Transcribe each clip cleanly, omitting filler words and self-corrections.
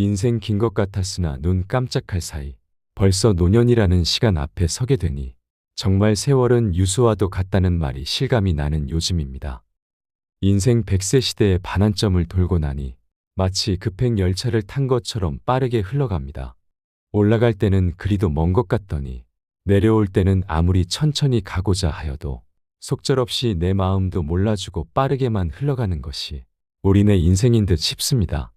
인생 긴 것 같았으나 눈 깜짝할 사이 벌써 노년이라는 시간 앞에 서게 되니 정말 세월은 유수와도 같다는 말이 실감이 나는 요즘입니다. 인생 100세 시대의 반환점을 돌고 나니 마치 급행 열차를 탄 것처럼 빠르게 흘러갑니다. 올라갈 때는 그리도 먼 것 같더니 내려올 때는 아무리 천천히 가고자 하여도 속절없이 내 마음도 몰라주고 빠르게만 흘러가는 것이 우리네 인생인 듯 싶습니다.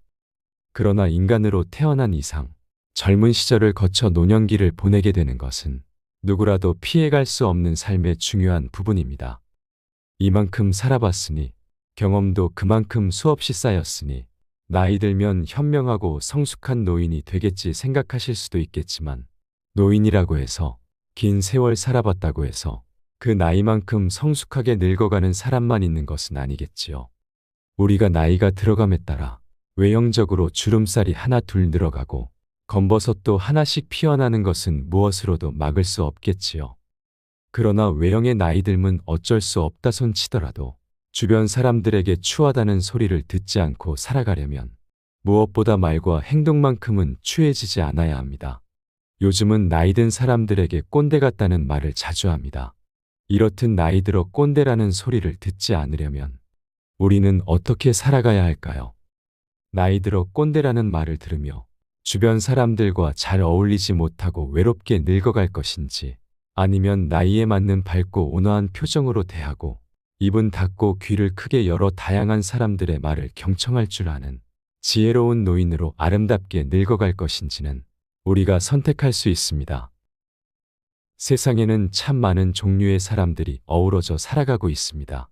그러나 인간으로 태어난 이상 젊은 시절을 거쳐 노년기를 보내게 되는 것은 누구라도 피해갈 수 없는 삶의 중요한 부분입니다. 이만큼 살아봤으니 경험도 그만큼 수없이 쌓였으니 나이 들면 현명하고 성숙한 노인이 되겠지 생각하실 수도 있겠지만 노인이라고 해서 긴 세월 살아봤다고 해서 그 나이만큼 성숙하게 늙어가는 사람만 있는 것은 아니겠지요. 우리가 나이가 들어감에 따라 외형적으로 주름살이 하나 둘 늘어가고 검버섯도 하나씩 피어나는 것은 무엇으로도 막을 수 없겠지요. 그러나 외형의 나이 듦은 어쩔 수 없다 손 치더라도 주변 사람들에게 추하다는 소리를 듣지 않고 살아가려면 무엇보다 말과 행동만큼은 추해지지 않아야 합니다. 요즘은 나이 든 사람들에게 꼰대 같다는 말을 자주 합니다. 이렇듯 나이 들어 꼰대라는 소리를 듣지 않으려면 우리는 어떻게 살아가야 할까요? 나이 들어 꼰대라는 말을 들으며 주변 사람들과 잘 어울리지 못하고 외롭게 늙어갈 것인지 아니면 나이에 맞는 밝고 온화한 표정으로 대하고 입은 닫고 귀를 크게 열어 다양한 사람들의 말을 경청할 줄 아는 지혜로운 노인으로 아름답게 늙어갈 것인지는 우리가 선택할 수 있습니다. 세상에는 참 많은 종류의 사람들이 어우러져 살아가고 있습니다.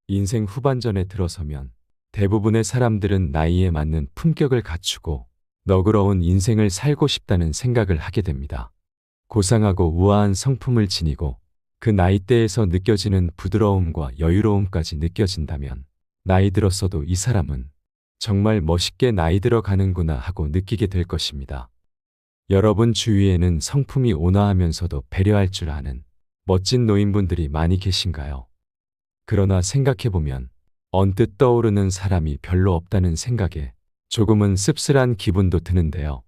인생 후반전에 들어서면 대부분의 사람들은 나이에 맞는 품격을 갖추고 너그러운 인생을 살고 싶다는 생각을 하게 됩니다. 고상하고 우아한 성품을 지니고 그 나이대에서 느껴지는 부드러움과 여유로움까지 느껴진다면 나이 들었어도 이 사람은 정말 멋있게 나이 들어가는구나 하고 느끼게 될 것입니다. 여러분 주위에는 성품이 온화하면서도 배려할 줄 아는 멋진 노인분들이 많이 계신가요? 그러나 생각해보면 언뜻 떠오르는 사람이 별로 없다는 생각에 조금은 씁쓸한 기분도 드는데요.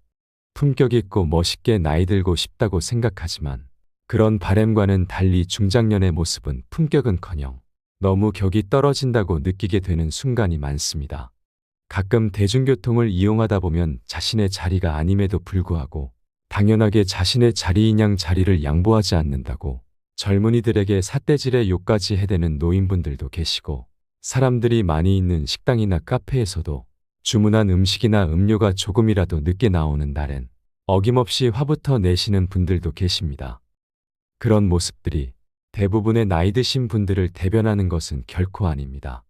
품격 있고 멋있게 나이 들고 싶다고 생각하지만 그런 바램과는 달리 중장년의 모습은 품격은커녕 너무 격이 떨어진다고 느끼게 되는 순간이 많습니다. 가끔 대중교통을 이용하다 보면 자신의 자리가 아님에도 불구하고 당연하게 자신의 자리인 양 자리를 양보하지 않는다고 젊은이들에게 삿대질의 욕까지 해대는 노인분들도 계시고 사람들이 많이 있는 식당이나 카페에서도 주문한 음식이나 음료가 조금이라도 늦게 나오는 날엔 어김없이 화부터 내시는 분들도 계십니다. 그런 모습들이 대부분의 나이 드신 분들을 대변하는 것은 결코 아닙니다.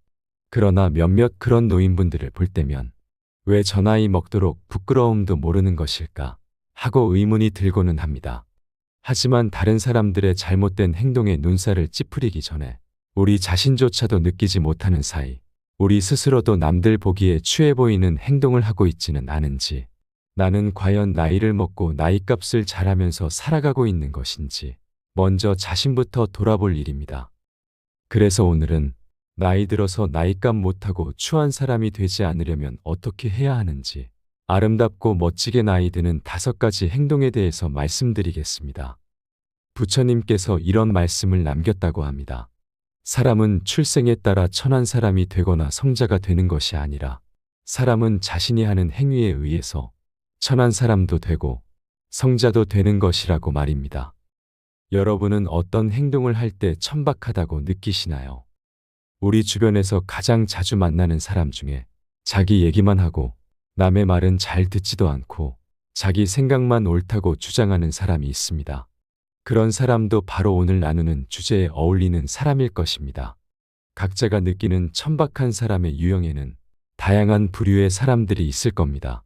그러나 몇몇 그런 노인분들을 볼 때면 왜 저 나이 먹도록 부끄러움도 모르는 것일까 하고 의문이 들고는 합니다. 하지만 다른 사람들의 잘못된 행동에 눈살을 찌푸리기 전에 우리 자신조차도 느끼지 못하는 사이 우리 스스로도 남들 보기에 취해 보이는 행동을 하고 있지는 않은지 나는 과연 나이를 먹고 나이값을 잘하면서 살아가고 있는 것인지 먼저 자신부터 돌아볼 일입니다. 그래서 오늘은 나이 들어서 나이값 못하고 추한 사람이 되지 않으려면 어떻게 해야 하는지 아름답고 멋지게 나이 드는 5가지 행동에 대해서 말씀드리겠습니다. 부처님께서 이런 말씀을 남겼다고 합니다. 사람은 출생에 따라 천한 사람이 되거나 성자가 되는 것이 아니라 사람은 자신이 하는 행위에 의해서 천한 사람도 되고 성자도 되는 것이라고 말입니다. 여러분은 어떤 행동을 할 때 천박하다고 느끼시나요? 우리 주변에서 가장 자주 만나는 사람 중에 자기 얘기만 하고 남의 말은 잘 듣지도 않고 자기 생각만 옳다고 주장하는 사람이 있습니다. 그런 사람도 바로 오늘 나누는 주제에 어울리는 사람일 것입니다. 각자가 느끼는 천박한 사람의 유형에는 다양한 부류의 사람들이 있을 겁니다.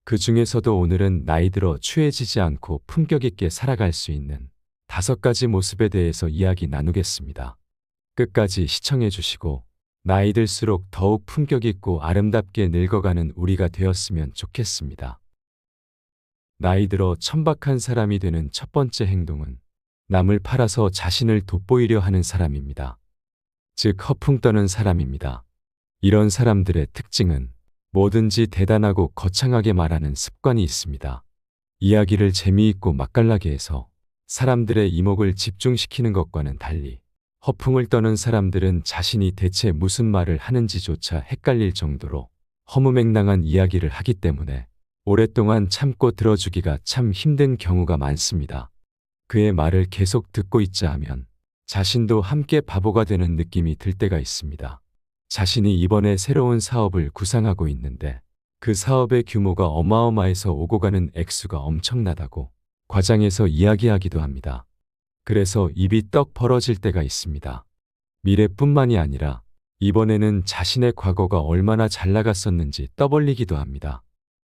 그 중에서도 오늘은 나이 들어 취해지지 않고 품격 있게 살아갈 수 있는 5가지 모습에 대해서 이야기 나누겠습니다. 끝까지 시청해 주시고 나이 들수록 더욱 품격 있고 아름답게 늙어가는 우리가 되었으면 좋겠습니다. 나이 들어 천박한 사람이 되는 첫 번째 행동은 남을 팔아서 자신을 돋보이려 하는 사람입니다. 즉 허풍 떠는 사람입니다. 이런 사람들의 특징은 뭐든지 대단하고 거창하게 말하는 습관이 있습니다. 이야기를 재미있고 맛깔나게 해서 사람들의 이목을 집중시키는 것과는 달리 허풍을 떠는 사람들은 자신이 대체 무슨 말을 하는지조차 헷갈릴 정도로 허무맹랑한 이야기를 하기 때문에 오랫동안 참고 들어주기가 참 힘든 경우가 많습니다. 그의 말을 계속 듣고 있자 하면 자신도 함께 바보가 되는 느낌이 들 때가 있습니다. 자신이 이번에 새로운 사업을 구상하고 있는데 그 사업의 규모가 어마어마해서 오고 가는 액수가 엄청나다고 과장해서 이야기하기도 합니다. 그래서 입이 떡 벌어질 때가 있습니다. 미래뿐만이 아니라 이번에는 자신의 과거가 얼마나 잘 나갔었는지 떠벌리기도 합니다.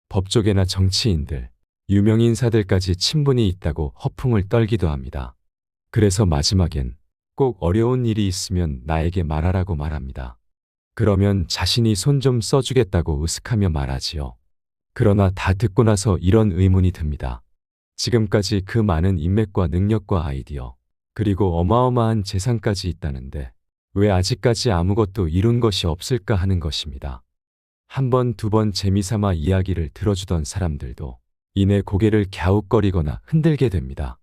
법조계나 정치인들, 유명인사들까지 친분이 있다고 허풍을 떨기도 합니다. 그래서 마지막엔 꼭 어려운 일이 있으면 나에게 말하라고 말합니다. 그러면 자신이 손 좀 써주겠다고 으슥하며 말하지요. 그러나 다 듣고 나서 이런 의문이 듭니다. 지금까지 그 많은 인맥과 능력과 아이디어, 그리고 어마어마한 재산까지 있다는데 왜 아직까지 아무것도 이룬 것이 없을까 하는 것입니다. 한 번, 두 번 재미삼아 이야기를 들어주던 사람들도 이내 고개를 갸웃거리거나 흔들게 됩니다.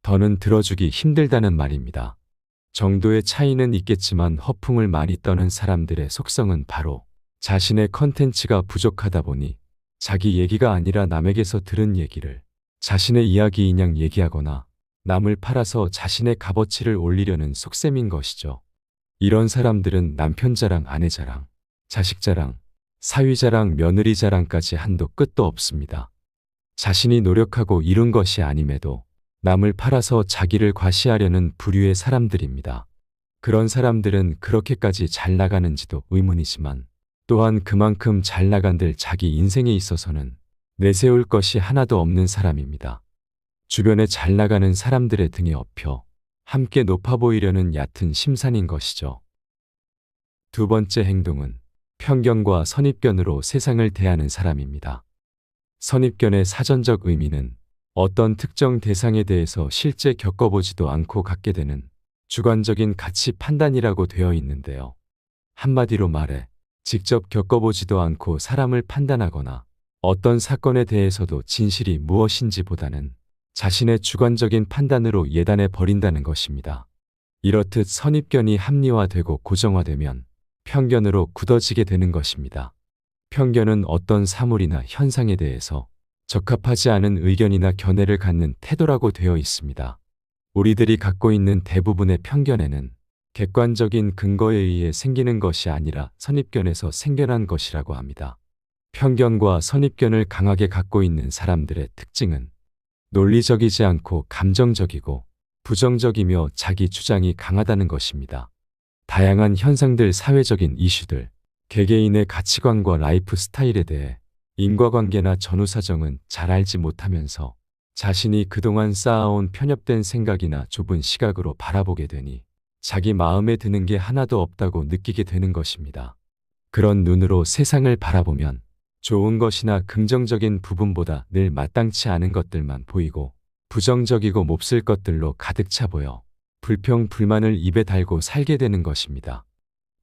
더는 들어주기 힘들다는 말입니다. 정도의 차이는 있겠지만 허풍을 많이 떠는 사람들의 속성은 바로 자신의 컨텐츠가 부족하다 보니 자기 얘기가 아니라 남에게서 들은 얘기를 자신의 이야기인 양 얘기하거나 남을 팔아서 자신의 값어치를 올리려는 속셈인 것이죠. 이런 사람들은 남편 자랑, 아내 자랑, 자식 자랑, 사위 자랑, 며느리 자랑까지 한도 끝도 없습니다. 자신이 노력하고 이룬 것이 아님에도 남을 팔아서 자기를 과시하려는 부류의 사람들입니다. 그런 사람들은 그렇게까지 잘 나가는지도 의문이지만 또한 그만큼 잘 나간들 자기 인생에 있어서는 내세울 것이 하나도 없는 사람입니다. 주변에 잘 나가는 사람들의 등에 업혀 함께 높아 보이려는 얕은 심산인 것이죠. 두 번째 행동은 편견과 선입견으로 세상을 대하는 사람입니다. 선입견의 사전적 의미는 어떤 특정 대상에 대해서 실제 겪어보지도 않고 갖게 되는 주관적인 가치 판단이라고 되어 있는데요. 한마디로 말해 직접 겪어보지도 않고 사람을 판단하거나 어떤 사건에 대해서도 진실이 무엇인지 보다는 자신의 주관적인 판단으로 예단해 버린다는 것입니다. 이렇듯 선입견이 합리화되고 고정화되면 편견으로 굳어지게 되는 것입니다. 편견은 어떤 사물이나 현상에 대해서 적합하지 않은 의견이나 견해를 갖는 태도라고 되어 있습니다. 우리들이 갖고 있는 대부분의 편견에는 객관적인 근거에 의해 생기는 것이 아니라 선입견에서 생겨난 것이라고 합니다. 편견과 선입견을 강하게 갖고 있는 사람들의 특징은 논리적이지 않고 감정적이고 부정적이며 자기 주장이 강하다는 것입니다. 다양한 현상들, 사회적인 이슈들, 개개인의 가치관과 라이프 스타일에 대해 인과관계나 전후사정은 잘 알지 못하면서 자신이 그동안 쌓아온 편협된 생각이나 좁은 시각으로 바라보게 되니 자기 마음에 드는 게 하나도 없다고 느끼게 되는 것입니다. 그런 눈으로 세상을 바라보면 좋은 것이나 긍정적인 부분보다 늘 마땅치 않은 것들만 보이고 부정적이고 몹쓸 것들로 가득 차 보여 불평, 불만을 입에 달고 살게 되는 것입니다.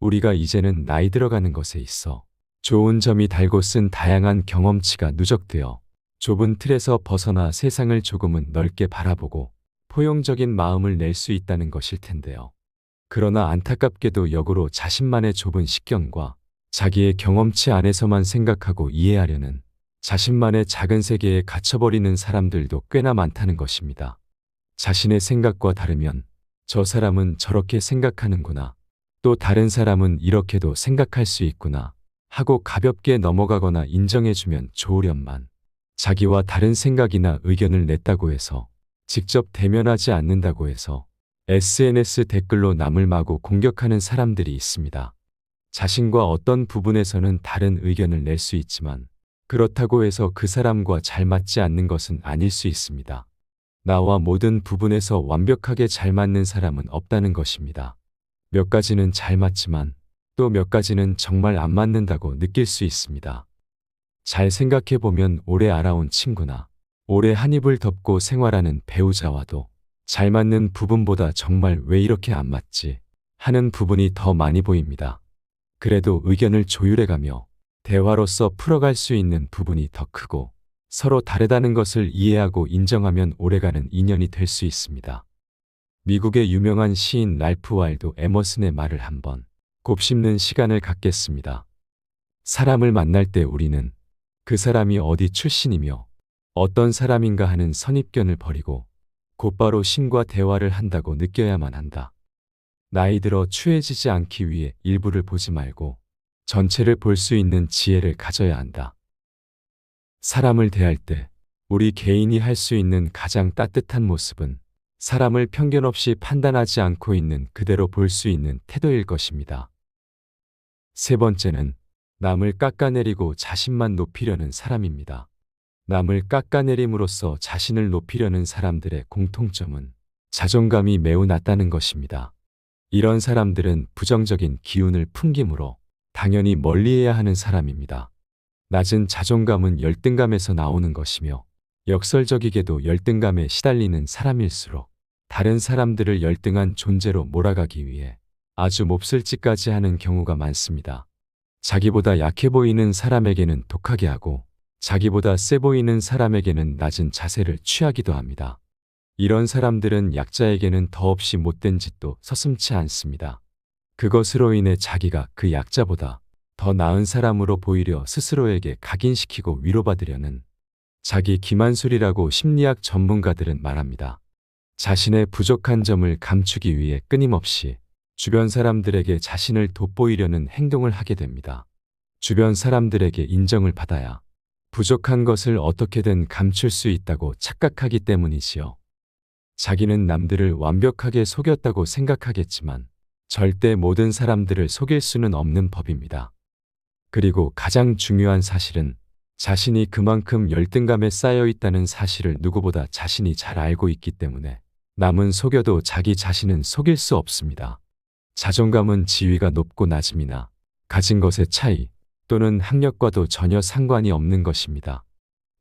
우리가 이제는 나이 들어가는 것에 있어 좋은 점이 달고 쓴 다양한 경험치가 누적되어 좁은 틀에서 벗어나 세상을 조금은 넓게 바라보고 포용적인 마음을 낼 수 있다는 것일 텐데요. 그러나 안타깝게도 역으로 자신만의 좁은 식견과 자기의 경험치 안에서만 생각하고 이해하려는 자신만의 작은 세계에 갇혀버리는 사람들도 꽤나 많다는 것입니다. 자신의 생각과 다르면 저 사람은 저렇게 생각하는구나, 또 다른 사람은 이렇게도 생각할 수 있구나 하고 가볍게 넘어가거나 인정해주면 좋으련만 자기와 다른 생각이나 의견을 냈다고 해서 직접 대면하지 않는다고 해서 SNS 댓글로 남을 마구 공격하는 사람들이 있습니다. 자신과 어떤 부분에서는 다른 의견을 낼 수 있지만 그렇다고 해서 그 사람과 잘 맞지 않는 것은 아닐 수 있습니다. 나와 모든 부분에서 완벽하게 잘 맞는 사람은 없다는 것입니다. 몇 가지는 잘 맞지만 또 몇 가지는 정말 안 맞는다고 느낄 수 있습니다. 잘 생각해보면 오래 알아온 친구나 오래 한 입을 덮고 생활하는 배우자와도 잘 맞는 부분보다 정말 왜 이렇게 안 맞지 하는 부분이 더 많이 보입니다. 그래도 의견을 조율해가며 대화로서 풀어갈 수 있는 부분이 더 크고 서로 다르다는 것을 이해하고 인정하면 오래가는 인연이 될 수 있습니다. 미국의 유명한 시인 랄프 와일드 에머슨의 말을 한번 곱씹는 시간을 갖겠습니다. 사람을 만날 때 우리는 그 사람이 어디 출신이며 어떤 사람인가 하는 선입견을 버리고 곧바로 신과 대화를 한다고 느껴야만 한다. 나이 들어 추해지지 않기 위해 일부를 보지 말고 전체를 볼 수 있는 지혜를 가져야 한다. 사람을 대할 때 우리 개인이 할 수 있는 가장 따뜻한 모습은 사람을 편견 없이 판단하지 않고 있는 그대로 볼 수 있는 태도일 것입니다. 세 번째는 남을 깎아내리고 자신만 높이려는 사람입니다. 남을 깎아내림으로써 자신을 높이려는 사람들의 공통점은 자존감이 매우 낮다는 것입니다. 이런 사람들은 부정적인 기운을 풍기므로 당연히 멀리해야 하는 사람입니다. 낮은 자존감은 열등감에서 나오는 것이며 역설적이게도 열등감에 시달리는 사람일수록 다른 사람들을 열등한 존재로 몰아가기 위해 아주 몹쓸 짓까지 하는 경우가 많습니다. 자기보다 약해 보이는 사람에게는 독하게 하고 자기보다 세 보이는 사람에게는 낮은 자세를 취하기도 합니다. 이런 사람들은 약자에게는 더없이 못된 짓도 서슴지 않습니다. 그것으로 인해 자기가 그 약자보다 더 나은 사람으로 보이려 스스로에게 각인시키고 위로받으려는 자기 기만술이라고 심리학 전문가들은 말합니다. 자신의 부족한 점을 감추기 위해 끊임없이 주변 사람들에게 자신을 돋보이려는 행동을 하게 됩니다. 주변 사람들에게 인정을 받아야 부족한 것을 어떻게든 감출 수 있다고 착각하기 때문이지요. 자기는 남들을 완벽하게 속였다고 생각하겠지만 절대 모든 사람들을 속일 수는 없는 법입니다. 그리고 가장 중요한 사실은 자신이 그만큼 열등감에 쌓여 있다는 사실을 누구보다 자신이 잘 알고 있기 때문에 남은 속여도 자기 자신은 속일 수 없습니다. 자존감은 지위가 높고 낮음이나 가진 것의 차이 또는 학력과도 전혀 상관이 없는 것입니다.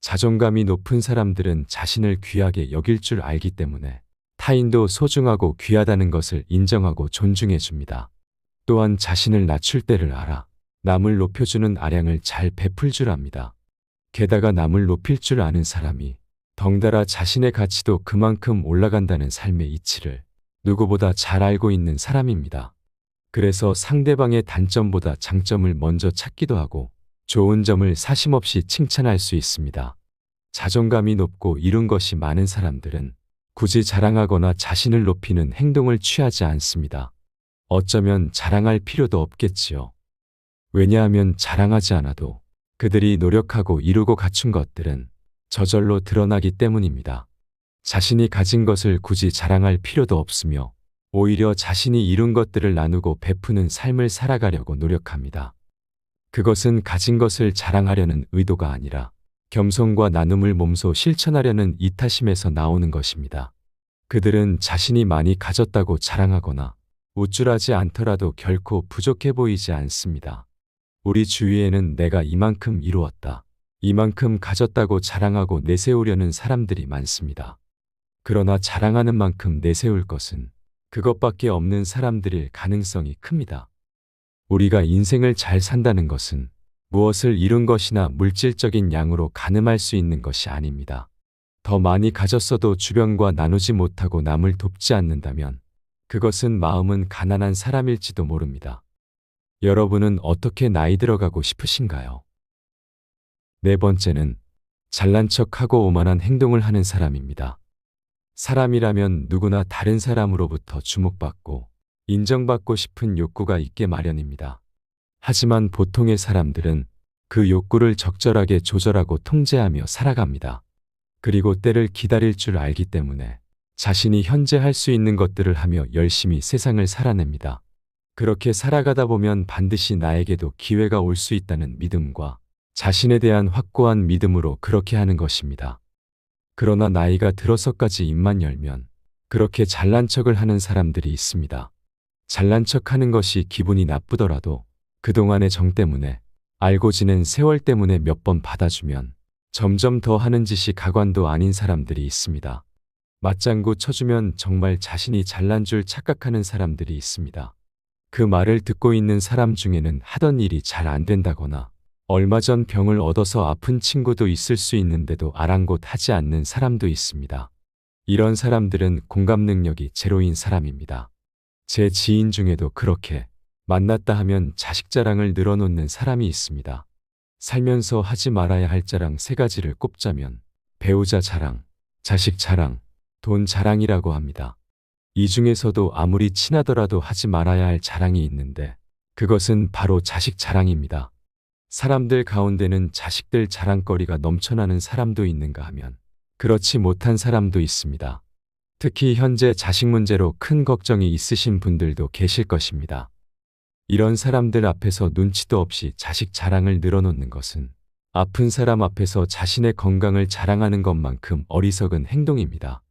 자존감이 높은 사람들은 자신을 귀하게 여길 줄 알기 때문에 타인도 소중하고 귀하다는 것을 인정하고 존중해 줍니다. 또한 자신을 낮출 때를 알아 남을 높여주는 아량을 잘 베풀 줄 압니다. 게다가 남을 높일 줄 아는 사람이 덩달아 자신의 가치도 그만큼 올라간다는 삶의 이치를 누구보다 잘 알고 있는 사람입니다. 그래서 상대방의 단점보다 장점을 먼저 찾기도 하고 좋은 점을 사심없이 칭찬할 수 있습니다. 자존감이 높고 이룬 것이 많은 사람들은 굳이 자랑하거나 자신을 높이는 행동을 취하지 않습니다. 어쩌면 자랑할 필요도 없겠지요. 왜냐하면 자랑하지 않아도 그들이 노력하고 이루고 갖춘 것들은 저절로 드러나기 때문입니다. 자신이 가진 것을 굳이 자랑할 필요도 없으며 오히려 자신이 이룬 것들을 나누고 베푸는 삶을 살아가려고 노력합니다. 그것은 가진 것을 자랑하려는 의도가 아니라 겸손과 나눔을 몸소 실천하려는 이타심에서 나오는 것입니다. 그들은 자신이 많이 가졌다고 자랑하거나 우쭐하지 않더라도 결코 부족해 보이지 않습니다. 우리 주위에는 내가 이만큼 이루었다, 이만큼 가졌다고 자랑하고 내세우려는 사람들이 많습니다. 그러나 자랑하는 만큼 내세울 것은 그것밖에 없는 사람들일 가능성이 큽니다. 우리가 인생을 잘 산다는 것은 무엇을 이룬 것이나 물질적인 양으로 가늠할 수 있는 것이 아닙니다. 더 많이 가졌어도 주변과 나누지 못하고 남을 돕지 않는다면 그것은 마음은 가난한 사람일지도 모릅니다. 여러분은 어떻게 나이 들어가고 싶으신가요? 네 번째는 잘난 척하고 오만한 행동을 하는 사람입니다. 사람이라면 누구나 다른 사람으로부터 주목받고 인정받고 싶은 욕구가 있게 마련입니다. 하지만 보통의 사람들은 그 욕구를 적절하게 조절하고 통제하며 살아갑니다. 그리고 때를 기다릴 줄 알기 때문에 자신이 현재 할 수 있는 것들을 하며 열심히 세상을 살아냅니다. 그렇게 살아가다 보면 반드시 나에게도 기회가 올 수 있다는 믿음과 자신에 대한 확고한 믿음으로 그렇게 하는 것입니다. 그러나 나이가 들어서까지 입만 열면 그렇게 잘난 척을 하는 사람들이 있습니다. 잘난 척하는 것이 기분이 나쁘더라도 그동안의 정 때문에 알고 지낸 세월 때문에 몇 번 받아주면 점점 더 하는 짓이 가관도 아닌 사람들이 있습니다. 맞장구 쳐주면 정말 자신이 잘난 줄 착각하는 사람들이 있습니다. 그 말을 듣고 있는 사람 중에는 하던 일이 잘 안 된다거나 얼마 전 병을 얻어서 아픈 친구도 있을 수 있는데도 아랑곳하지 않는 사람도 있습니다. 이런 사람들은 공감 능력이 제로인 사람입니다. 제 지인 중에도 그렇게 만났다 하면 자식 자랑을 늘어놓는 사람이 있습니다. 살면서 하지 말아야 할 자랑 3가지를 꼽자면 배우자 자랑, 자식 자랑, 돈 자랑이라고 합니다. 이 중에서도 아무리 친하더라도 하지 말아야 할 자랑이 있는데 그것은 바로 자식 자랑입니다. 사람들 가운데는 자식들 자랑거리가 넘쳐나는 사람도 있는가 하면 그렇지 못한 사람도 있습니다. 특히 현재 자식 문제로 큰 걱정이 있으신 분들도 계실 것입니다. 이런 사람들 앞에서 눈치도 없이 자식 자랑을 늘어놓는 것은 아픈 사람 앞에서 자신의 건강을 자랑하는 것만큼 어리석은 행동입니다.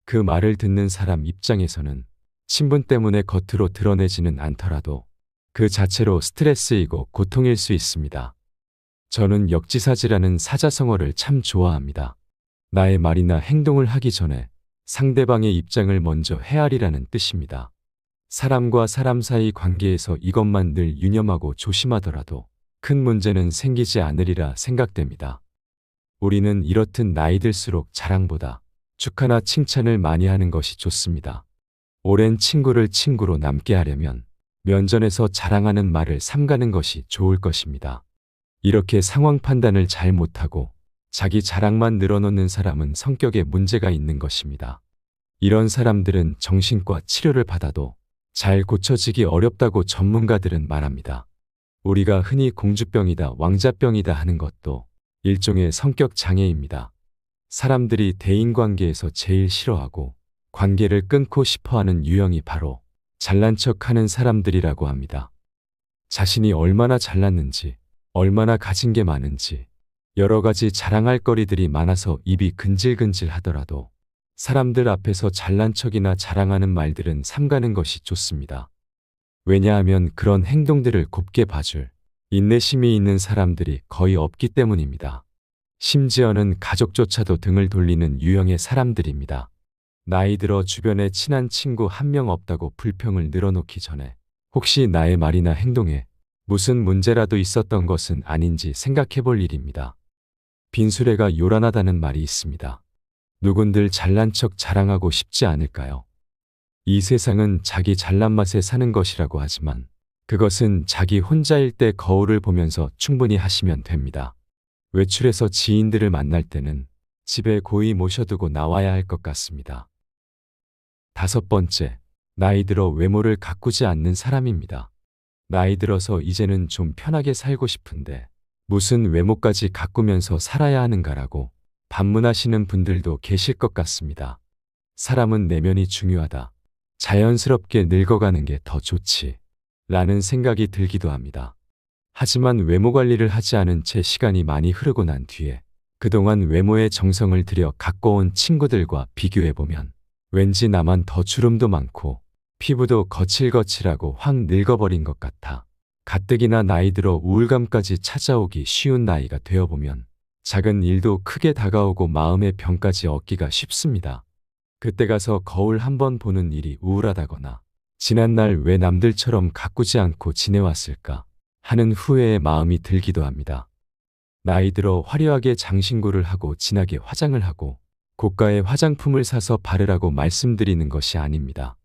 그 말을 듣는 사람 입장에서는 친분 때문에 겉으로 드러내지는 않더라도 그 자체로 스트레스이고 고통일 수 있습니다. 저는 역지사지라는 사자성어를 참 좋아합니다. 나의 말이나 행동을 하기 전에 상대방의 입장을 먼저 헤아리라는 뜻입니다. 사람과 사람 사이 관계에서 이것만 늘 유념하고 조심하더라도 큰 문제는 생기지 않으리라 생각됩니다. 우리는 이렇듯 나이 들수록 자랑보다 축하나 칭찬을 많이 하는 것이 좋습니다. 오랜 친구를 친구로 남게 하려면 면전에서 자랑하는 말을 삼가는 것이 좋을 것입니다. 이렇게 상황 판단을 잘 못하고 자기 자랑만 늘어놓는 사람은 성격에 문제가 있는 것입니다. 이런 사람들은 정신과 치료를 받아도 잘 고쳐지기 어렵다고 전문가들은 말합니다. 우리가 흔히 공주병이다, 왕자병이다 하는 것도 일종의 성격 장애입니다. 사람들이 대인관계에서 제일 싫어하고 관계를 끊고 싶어하는 유형이 바로 잘난 척하는 사람들이라고 합니다. 자신이 얼마나 잘났는지, 얼마나 가진 게 많은지, 여러 가지 자랑할 거리들이 많아서 입이 근질근질 하더라도 사람들 앞에서 잘난 척이나 자랑하는 말들은 삼가는 것이 좋습니다. 왜냐하면 그런 행동들을 곱게 봐줄 인내심이 있는 사람들이 거의 없기 때문입니다. 심지어는 가족조차도 등을 돌리는 유형의 사람들입니다. 나이 들어 주변에 친한 친구 한 명 없다고 불평을 늘어놓기 전에 혹시 나의 말이나 행동에 무슨 문제라도 있었던 것은 아닌지 생각해 볼 일입니다. 빈수레가 요란하다는 말이 있습니다. 누군들 잘난 척 자랑하고 싶지 않을까요? 이 세상은 자기 잘난 맛에 사는 것이라고 하지만 그것은 자기 혼자일 때 거울을 보면서 충분히 하시면 됩니다. 외출해서 지인들을 만날 때는 집에 고이 모셔두고 나와야 할 것 같습니다. 5번째, 나이 들어 외모를 가꾸지 않는 사람입니다. 나이 들어서 이제는 좀 편하게 살고 싶은데 무슨 외모까지 가꾸면서 살아야 하는가라고 반문하시는 분들도 계실 것 같습니다. 사람은 내면이 중요하다. 자연스럽게 늙어가는 게 더 좋지. 라는 생각이 들기도 합니다. 하지만 외모 관리를 하지 않은 채 시간이 많이 흐르고 난 뒤에 그동안 외모에 정성을 들여 가꿔온 친구들과 비교해보면 왠지 나만 더 주름도 많고 피부도 거칠거칠하고 확 늙어버린 것 같아 가뜩이나 나이 들어 우울감까지 찾아오기 쉬운 나이가 되어보면 작은 일도 크게 다가오고 마음의 병까지 얻기가 쉽습니다. 그때 가서 거울 한번 보는 일이 우울하다거나 지난날 왜 남들처럼 가꾸지 않고 지내왔을까 하는 후회의 마음이 들기도 합니다. 나이 들어 화려하게 장신구를 하고 진하게 화장을 하고 고가의 화장품을 사서 바르라고 말씀드리는 것이 아닙니다.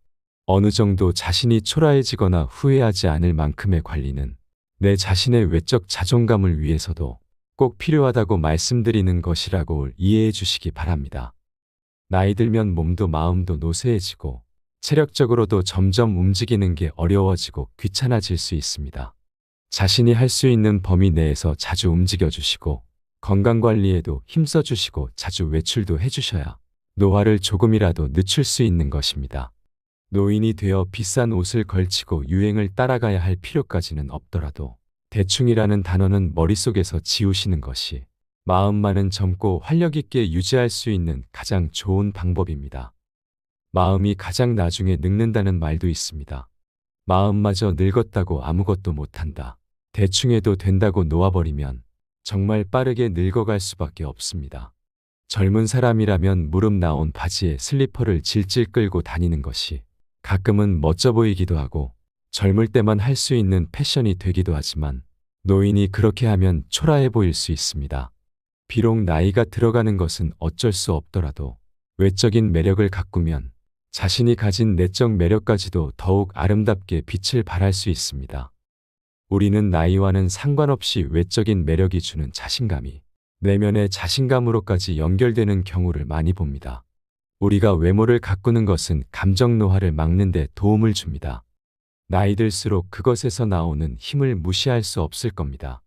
어느 정도 자신이 초라해지거나 후회하지 않을 만큼의 관리는 내 자신의 외적 자존감을 위해서도 꼭 필요하다고 말씀드리는 것이라고 이해해 주시기 바랍니다. 나이 들면 몸도 마음도 노쇠해지고 체력적으로도 점점 움직이는 게 어려워지고 귀찮아질 수 있습니다. 자신이 할 수 있는 범위 내에서 자주 움직여 주시고 건강관리에도 힘써 주시고 자주 외출도 해주셔야 노화를 조금이라도 늦출 수 있는 것입니다. 노인이 되어 비싼 옷을 걸치고 유행을 따라가야 할 필요까지는 없더라도 대충이라는 단어는 머릿속에서 지우시는 것이 마음만은 젊고 활력 있게 유지할 수 있는 가장 좋은 방법입니다. 마음이 가장 나중에 늙는다는 말도 있습니다. 마음마저 늙었다고 아무것도 못한다. 대충 해도 된다고 놓아버리면 정말 빠르게 늙어갈 수밖에 없습니다. 젊은 사람이라면 무릎 나온 바지에 슬리퍼를 질질 끌고 다니는 것이 가끔은 멋져 보이기도 하고 젊을 때만 할 수 있는 패션이 되기도 하지만 노인이 그렇게 하면 초라해 보일 수 있습니다. 비록 나이가 들어가는 것은 어쩔 수 없더라도 외적인 매력을 가꾸면 자신이 가진 내적 매력까지도 더욱 아름답게 빛을 발할 수 있습니다. 우리는 나이와는 상관없이 외적인 매력이 주는 자신감이 내면의 자신감으로까지 연결되는 경우를 많이 봅니다. 우리가 외모를 가꾸는 것은 감정 노화를 막는 데 도움을 줍니다. 나이 들수록 그것에서 나오는 힘을 무시할 수 없을 겁니다.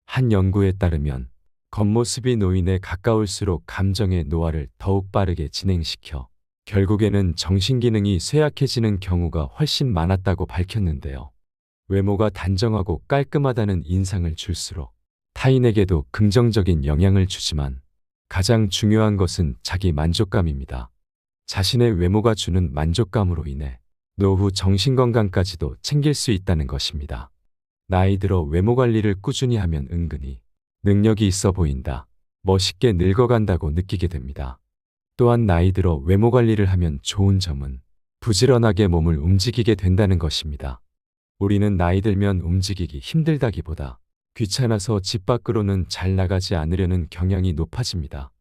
한 연구에 따르면 겉모습이 노인에 가까울수록 감정의 노화를 더욱 빠르게 진행시켜 결국에는 정신기능이 쇠약해지는 경우가 훨씬 많았다고 밝혔는데요. 외모가 단정하고 깔끔하다는 인상을 줄수록 타인에게도 긍정적인 영향을 주지만 가장 중요한 것은 자기 만족감입니다. 자신의 외모가 주는 만족감으로 인해 노후 정신건강까지도 챙길 수 있다는 것입니다. 나이 들어 외모 관리를 꾸준히 하면 은근히 능력이 있어 보인다, 멋있게 늙어간다고 느끼게 됩니다. 또한 나이 들어 외모 관리를 하면 좋은 점은 부지런하게 몸을 움직이게 된다는 것입니다. 우리는 나이 들면 움직이기 힘들다기보다 귀찮아서 집 밖으로는 잘 나가지 않으려는 경향이 높아집니다.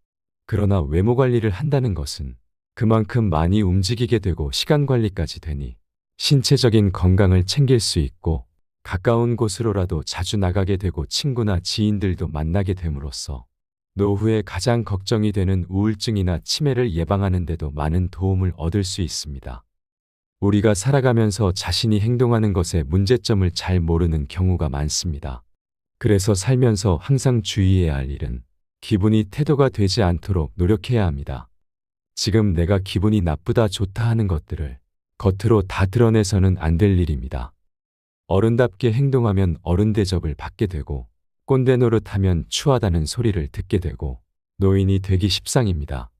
그러나 외모 관리를 한다는 것은 그만큼 많이 움직이게 되고 시간 관리까지 되니 신체적인 건강을 챙길 수 있고 가까운 곳으로라도 자주 나가게 되고 친구나 지인들도 만나게 됨으로써 노후에 가장 걱정이 되는 우울증이나 치매를 예방하는 데도 많은 도움을 얻을 수 있습니다. 우리가 살아가면서 자신이 행동하는 것의 문제점을 잘 모르는 경우가 많습니다. 그래서 살면서 항상 주의해야 할 일은 기분이 태도가 되지 않도록 노력해야 합니다. 지금 내가 기분이 나쁘다 좋다 하는 것들을 겉으로 다 드러내서는 안 될 일입니다. 어른답게 행동하면 어른 대접을 받게 되고 꼰대 노릇하면 추하다는 소리를 듣게 되고 노인이 되기 십상입니다.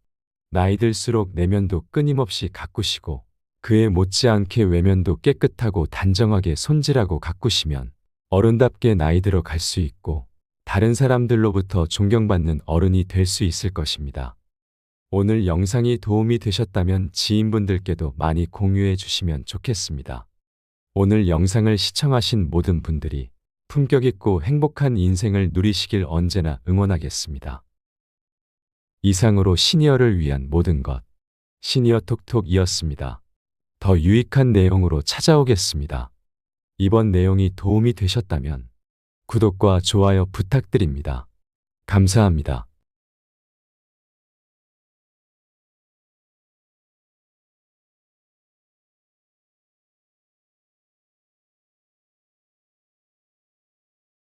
나이 들수록 내면도 끊임없이 가꾸시고 그에 못지않게 외면도 깨끗하고 단정하게 손질하고 가꾸시면 어른답게 나이 들어 갈 수 있고 다른 사람들로부터 존경받는 어른이 될 수 있을 것입니다. 오늘 영상이 도움이 되셨다면 지인분들께도 많이 공유해 주시면 좋겠습니다. 오늘 영상을 시청하신 모든 분들이 품격 있고 행복한 인생을 누리시길 언제나 응원하겠습니다. 이상으로 시니어를 위한 모든 것, 시니어 톡톡이었습니다. 더 유익한 내용으로 찾아오겠습니다. 이번 내용이 도움이 되셨다면 구독과 좋아요 부탁드립니다. 감사합니다.